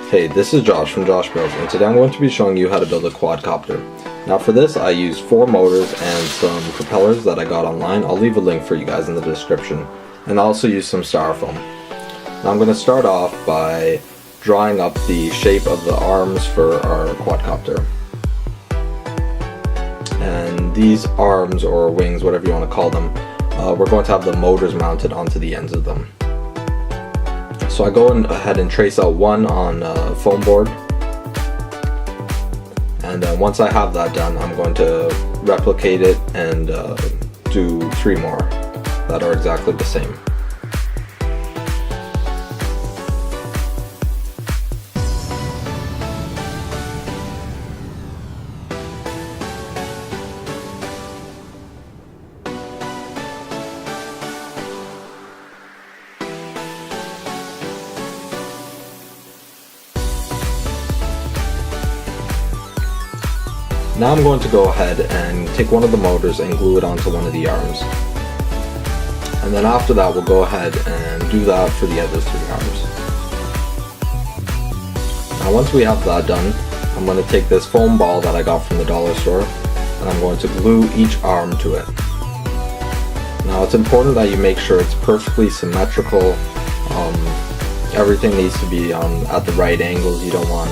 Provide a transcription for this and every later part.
Hey, this is Josh from Josh Builds, and today I'm going to be showing you how to build a quadcopter. Now for this I used 4 motors and some propellers that I got online. I'll leave a link for you guys in the description. And I also used some styrofoam. Now I'm going to start off by drawing up the shape of the arms for our quadcopter. And these arms, or wings, whatever you want to call them, we're going to have the motors mounted onto the ends of them. So I go ahead and trace out one on a foam board, and once I have that done, I'm going to replicate it and do 3 more that are exactly the same. Now I'm going to go ahead and take one of the motors and glue it onto one of the arms. And then after that we'll go ahead and do that for the other 3 arms. Now once we have that done, I'm going to take this foam ball that I got from the dollar store and I'm going to glue each arm to it. Now it's important that you make sure it's perfectly symmetrical. Everything needs to be at the right angles. You don't want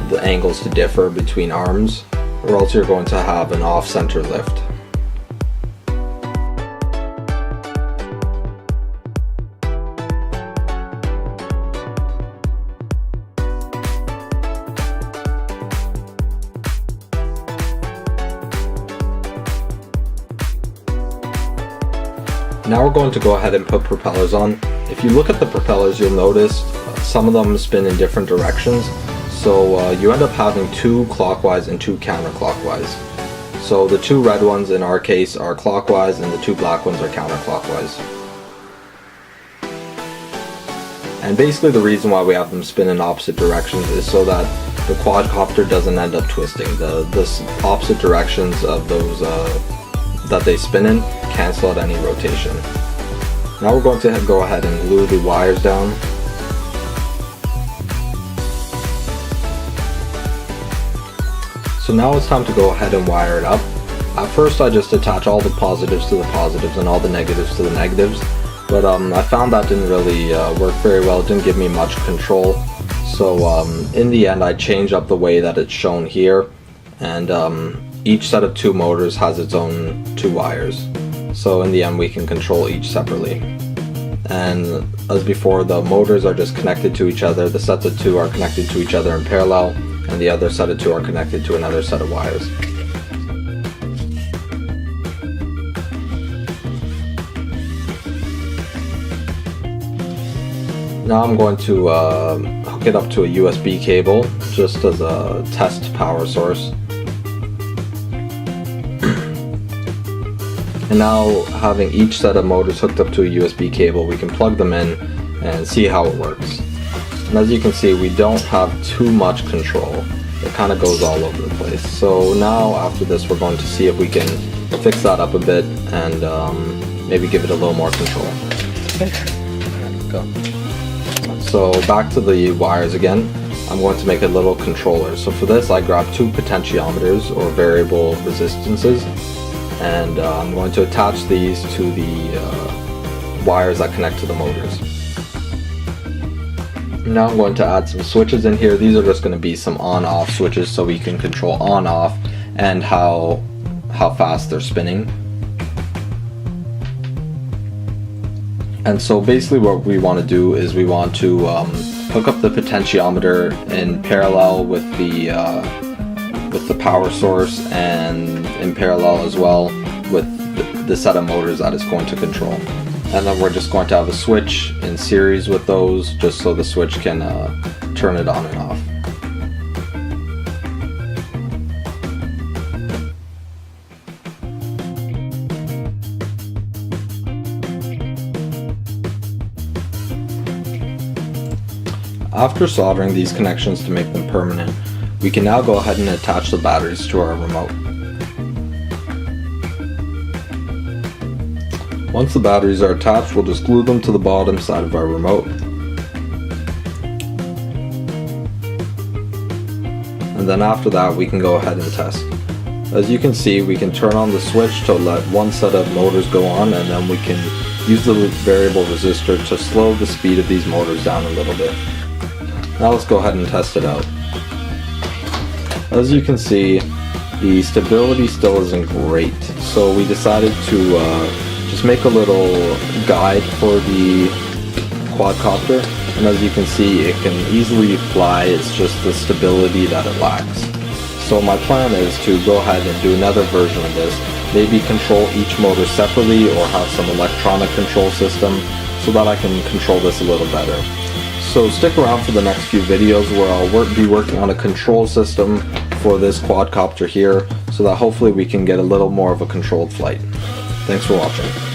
the angles to differ between arms, or else you're going to have an off-center lift. Now we're going to go ahead and put propellers on. If you look at the propellers, you'll notice some of them spin in different directions. So you end up having 2 clockwise and 2 counterclockwise. So the 2 red ones in our case are clockwise and the 2 black ones are counterclockwise. And basically the reason why we have them spin in opposite directions is so that the quadcopter doesn't end up twisting. The opposite directions of those that they spin in cancel out any rotation. Now we're going to go ahead and glue the wires down. So now it's time to go ahead and wire it up. At first I just attach all the positives to the positives and all the negatives to the negatives, but I found that didn't really work very well. It didn't give me much control. So in the end I changed up the way that it's shown here, and each set of 2 motors has its own 2 wires. So in the end we can control each separately. And as before, the motors are just connected to each other. The sets of 2 are connected to each other in parallel, and the other set of 2 are connected to another set of wires. Now I'm going to hook it up to a USB cable just as a test power source. And now, having each set of motors hooked up to a USB cable, we can plug them in and see how it works. And as you can see, we don't have too much control. It kind of goes all over the place. So now after this we're going to see if we can fix that up a bit and maybe give it a little more control. Go. So back to the wires again. I'm going to make a little controller. So for this I grabbed 2 potentiometers, or variable resistances, and I'm going to attach these to the wires that connect to the motors. Now I'm going to add some switches in here. These are just going to be some on-off switches so we can control on-off and how fast they're spinning. And so basically what we want to do is we want to hook up the potentiometer in parallel with the power source, and in parallel as well with the set of motors that it's going to control. And then we're just going to have a switch in series with those, just so the switch can turn it on and off. After soldering these connections to make them permanent, we can now go ahead and attach the batteries to our remote. Once the batteries are attached, we'll just glue them to the bottom side of our remote. and then after that we can go ahead and test. As you can see, we can turn on the switch to let one set of motors go on, and then we can use the variable resistor to slow the speed of these motors down a little bit. Now let's go ahead and test it out. As you can see, the stability still isn't great, so we decided to just make a little guide for the quadcopter, and as you can see, it can easily fly. It's just the stability that it lacks. So my plan is to go ahead and do another version of this, maybe control each motor separately or have some electronic control system so that I can control this a little better. So stick around for the next few videos where I'll be working on a control system for this quadcopter here so that hopefully we can get a little more of a controlled flight. Thanks for watching.